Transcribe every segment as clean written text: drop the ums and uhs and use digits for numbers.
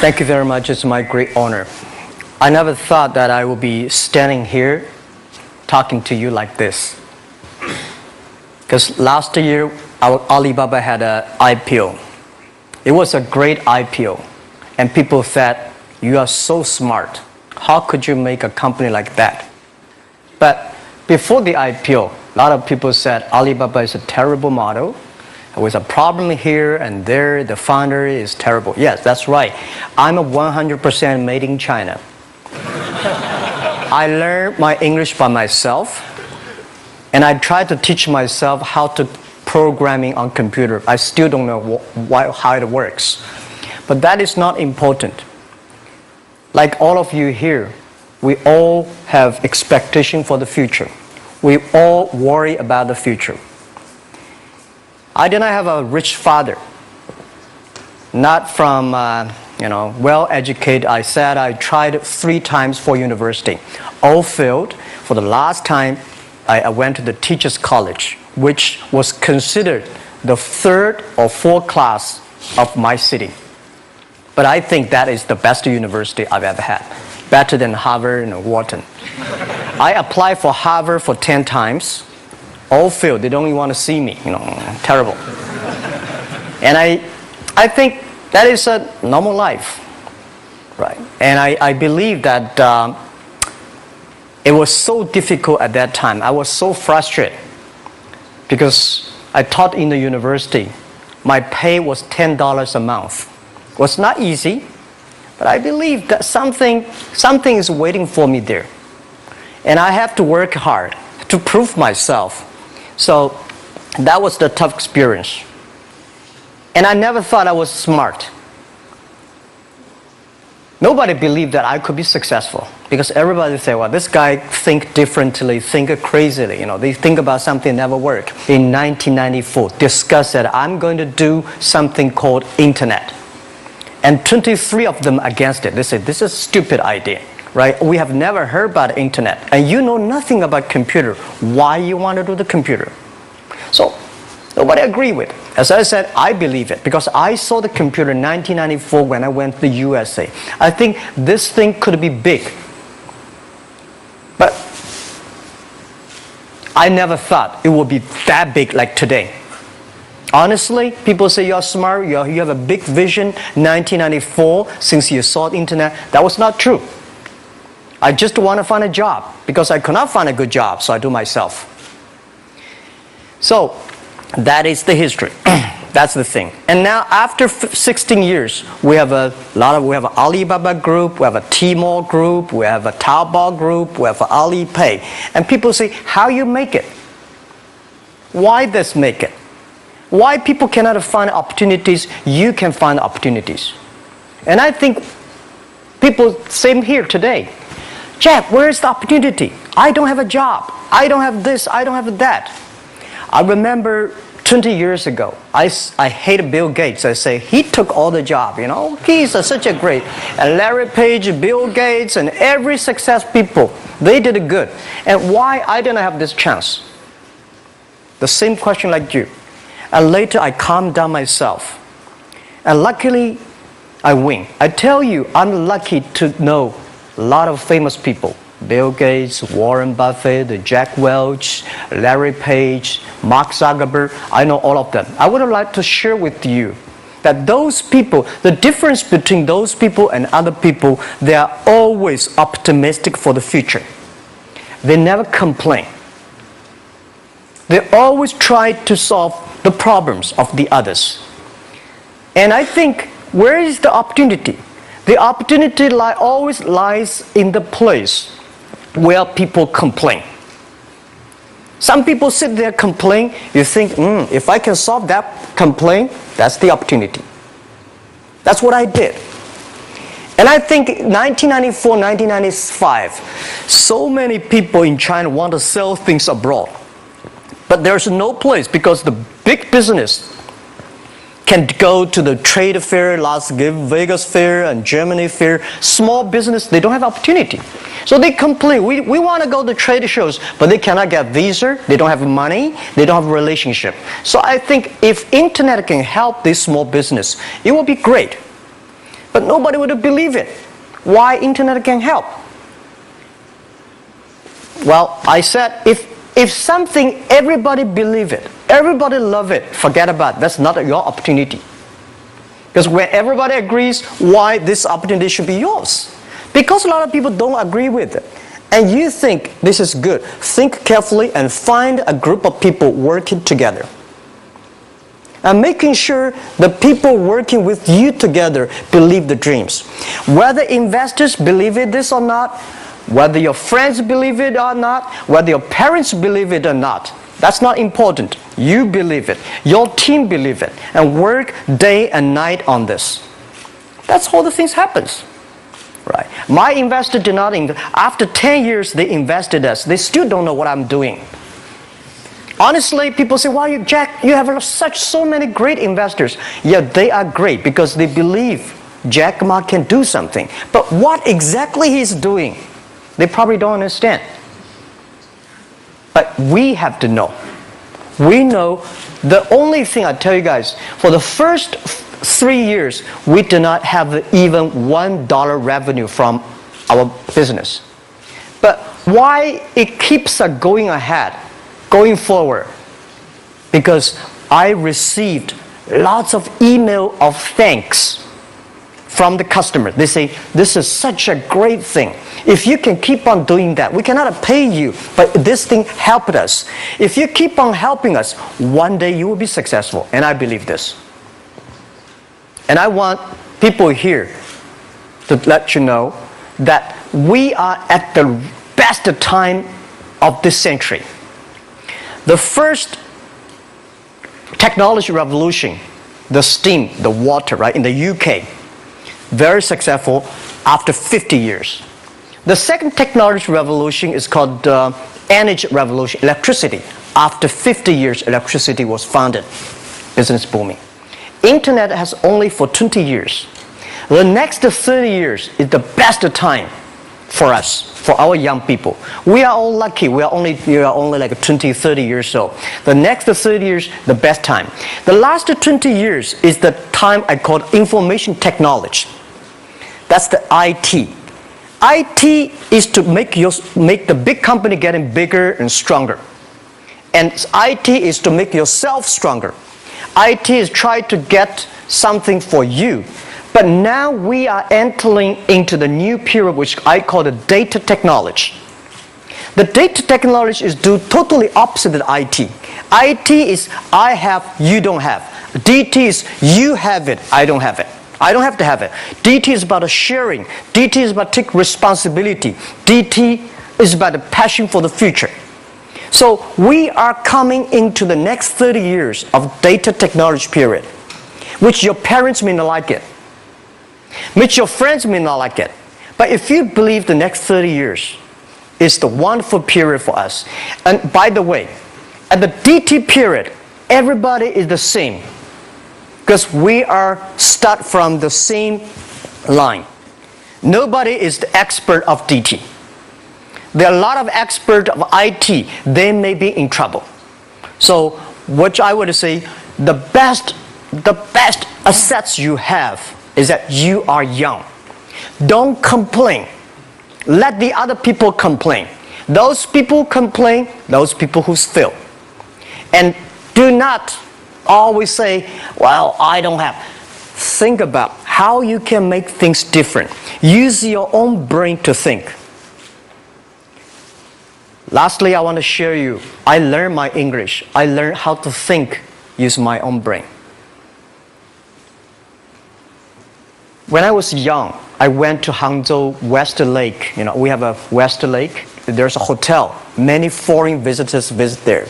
Thank you very much. It's my great honor. I never thought that I would be standing here talking to you like this. Because last year, Alibaba had an IPO. It was a great IPO. And people said, you are so smart. How could you make a company like that? But before the IPO, a lot of people said Alibaba is a terrible model. There was a problem here and there. The founder is terrible. Yes, that's right. I'm a 100% made in China. I learned my English by myself, and I tried to teach myself how to programming on computer. I still don't know how it works. But that is not important. Like all of you here, we all have expectation for the future. We all worry about the future. I did not have a rich father, not from well-educated. I said I tried 3 times for university, all failed. For the last time, I went to the teachers' college, which was considered the 3rd or 4th class of my city. But I think that is the best university I've ever had, better than Harvard and Wharton. I applied for Harvard for 10 times. All failed. They don't even want to see me. Terrible. And I think that is a normal life, right? And I believe that it was so difficult at that time. I was so frustrated because I taught in the university. My pay was $10 a month. It was not easy, but I believe that something is waiting for me there, and I have to work hard to prove myself. So that was the tough experience. And I never thought I was smart. Nobody believed that I could be successful because everybody said, well, this guy think differently, think crazily. They think about something never work. In 1994, discussed that I'm going to do something called internet. And 23 of them against it. They said, this is a stupid idea. Right? We have never heard about internet, and you know nothing about computer. Why you want to do the computer? So nobody agreed with it. As I said, I believe it because I saw the computer in 1994 when I went to the USA. I think this thing could be big, but I never thought it would be that big like today. Honestly, people say you're smart, you have a big vision. 1994, since you saw the internet, that was not true. I just want to find a job because I could not find a good job, so I do myself. So that is the history. That's the thing. And now after 16 years, we have an Alibaba group, we have a Tmall group, we have a Taobao group, we have an Alipay. And people say, how you make it? Why this make it? Why people cannot find opportunities, you can find opportunities. And I think people, same here today. Jack, where is the opportunity? I don't have a job. I don't have this. I don't have that. I remember 20 years ago, I hated Bill Gates. I say, he took all the job, He's such a great. And Larry Page, Bill Gates, and every success people, they did it good. And why I didn't have this chance? The same question like you. And later I calmed down myself. And luckily, I win. I tell you, I'm lucky to know a lot of famous people. Bill Gates, Warren Buffett, Jack Welch, Larry Page, Mark Zuckerberg. I know all of them. I would like to share with you that those people, the difference between those people and other people, they are always optimistic for the future. They never complain. They always try to solve the problems of the others. And I think, where is the opportunity? The opportunity always lies in the place where people complain. Some people sit there complain. You think, if I can solve that complaint, that's the opportunity. That's what I did. And I think 1994, 1995, so many people in China want to sell things abroad. But there's no place because the big business can go to the trade fair, Las Vegas fair and Germany fair. Small business, they don't have opportunity. So they complain, we want to go to trade shows, but they cannot get visa, they don't have money, they don't have a relationship. So I think if internet can help this small business, it will be great. But nobody would believe it. Why internet can help? Well, I said, if something everybody believe it, everybody love it, forget about it. That's not your opportunity. Because when everybody agrees, why this opportunity should be yours? Because a lot of people don't agree with it. And you think this is good. Think carefully and find a group of people working together. And making sure the people working with you together believe the dreams. Whether investors believe it this or not, whether your friends believe it or not, whether your parents believe it or not, that's not important. You believe it. Your team believe it. And work day and night on this. That's how the things happens. Right. My investor did not invest. After 10 years, they invested us. They still don't know what I'm doing. Honestly, people say, "Wow, Jack, you have so many great investors." Yeah, they are great because they believe Jack Ma can do something. But what exactly he's doing, they probably don't understand. But we have to know. We know the only thing I tell you guys, for the first 3 years, we do not have even $1 revenue from our business. But why it keeps us going ahead, going forward? Because I received lots of email of thanks from the customer. They say, "This is such a great thing. If you can keep on doing that, we cannot pay you, but this thing helped us. If you keep on helping us, one day you will be successful." And I believe this. And I want people here to let you know that we are at the best time of this century. The first technology revolution, the steam, the water, right, in the UK, very successful after 50 years. The second technology revolution is called energy revolution, electricity. After 50 years, electricity was founded, business booming. Internet has only for 20 years. The next 30 years is the best time for us, for our young people. We are all lucky. We are only like 20, 30 years old. The next 30 years, the best time. The last 20 years is the time I call information technology. That's the IT. IT is to make the big company getting bigger and stronger. And IT is to make yourself stronger. IT is trying to get something for you. But now we are entering into the new period which I call the data technology. The data technology is totally opposite of IT. IT is I have, you don't have. DT is you have it, I don't have it. I don't have to have it. DT is about sharing. DT is about taking responsibility. DT is about the passion for the future. So we are coming into the next 30 years of data technology period, which your parents may not like it, which your friends may not like it. But if you believe the next 30 years is the wonderful period for us. And by the way, at the DT period, everybody is the same because we are start from the same line. Nobody is the expert of DT. There are a lot of experts of IT. They may be in trouble. So what I would say, the best assets you have is that you are young. Don't complain. Let the other people complain. Those people complain, those people who fail. And do not always say, "Well, I don't have." Think about how you can make things different. Use your own brain to think. Lastly, I want to share you, I learned my English. I learned how to think using my own brain. When I was young, I went to Hangzhou West Lake. You know, we have a West Lake. There's a hotel. Many foreign visitors visit there.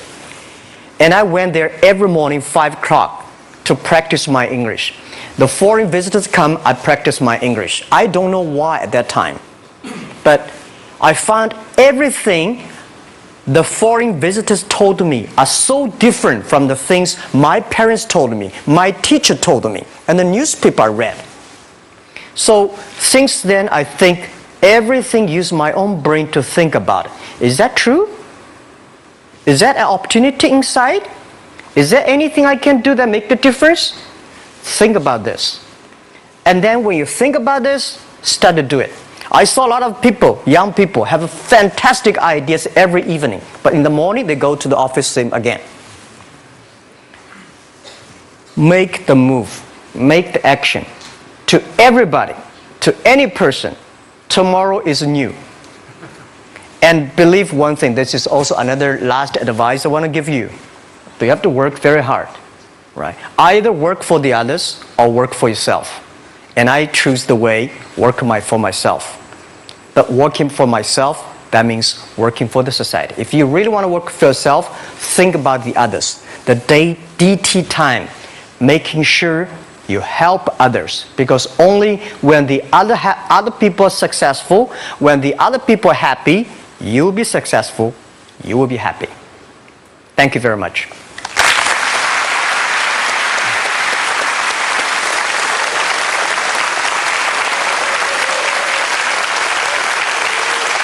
And I went there every morning, 5 o'clock, to practice my English. The foreign visitors come, I practice my English. I don't know why at that time. But I found everything the foreign visitors told me are so different from the things my parents told me, my teacher told me, and the newspaper I read. So since then, I think everything use my own brain to think about it. Is that true? Is that an opportunity inside? Is there anything I can do that make the difference? Think about this. And then when you think about this, start to do it. I saw a lot of people, young people, have fantastic ideas every evening. But in the morning, they go to the office same again. Make the move. Make the action. To everybody, to any person, tomorrow is new. And believe one thing, this is also another last advice I want to give you. You have to work very hard, right? Either work for the others or work for yourself. And I choose the way, work for myself. But working for myself, that means working for the society. If you really want to work for yourself, think about the others. The DT time, making sure you help others. Because only when the other people are successful, when the other people are happy, you will be successful, you will be happy. Thank you very much.